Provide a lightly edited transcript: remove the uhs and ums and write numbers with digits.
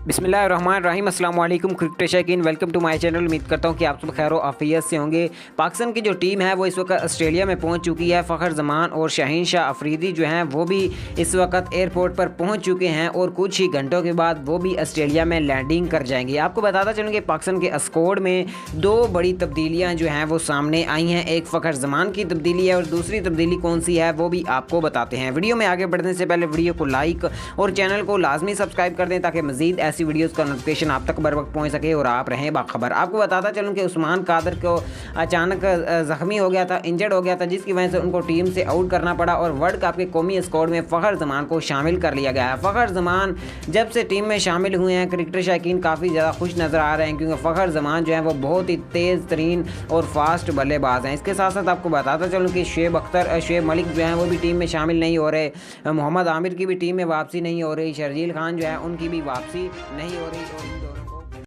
बिस्मिल्लाहिर्रहमानिर्रहीम अस्सलाम वालेकुम क्रिकेट शौकीन, वेलकम टू माय चैनल। उम्मीद करता हूँ कि आप सब खैर आफियत से होंगे। पाकिस्तान की जो टीम है वो इस वक्त ऑस्ट्रेलिया में पहुँच चुकी है। फ़खर जमान और शाहीन शाह अफरीदी जो हैं वो भी इस वक्त एयरपोर्ट पर पहुँच चुके हैं और कुछ ही घंटों के बाद वो भी ऑस्ट्रेलिया में लैंडिंग कर जाएंगे। आपको बताता चलूँ कि पाकिस्तान के स्क्वाड में दो बड़ी तब्दीलियाँ जो हैं वो सामने आई हैं। एक फ़खर जमान की तब्दीली है और दूसरी तब्दीली कौन सी है वो भी आपको बताते हैं। वीडियो में आगे बढ़ने से पहले वीडियो को लाइक और चैनल को लाजमी सब्सक्राइब कर दें ताकि मज़ीद ऐसी वीडियोज़ का नोटिफिकेशन आप तक बर वक्त पहुँच सके और आप रहें बाखबर। आपको बताता चलूँ कि उस्मान कादर को अचानक ज़ख्मी हो गया था, इंजर्ड हो गया था, जिसकी वजह से उनको टीम से आउट करना पड़ा और वर्ल्ड कप के कौमी स्क्वाड में फ़खर जमान को शामिल कर लिया गया है। फ़खर जमान जब से टीम में शामिल हुए हैं क्रिकेटर शौकीन काफ़ी ज़्यादा खुश नज़र आ रहे हैं, क्योंकि फ़खर जमान जो है वो बहुत ही तेज़ तरीन और फास्ट बल्लेबाज हैं। इसके साथ साथ आपको बताता चलूँ कि शुएब मलिक जो हैं वो भी टीम में शामिल नहीं हो रहे, मोहम्मद आमिर की भी टीम में वापसी नहीं हो रही, शर्जील खान जो है उनकी भी वापसी नहीं हो रही और इन दोनों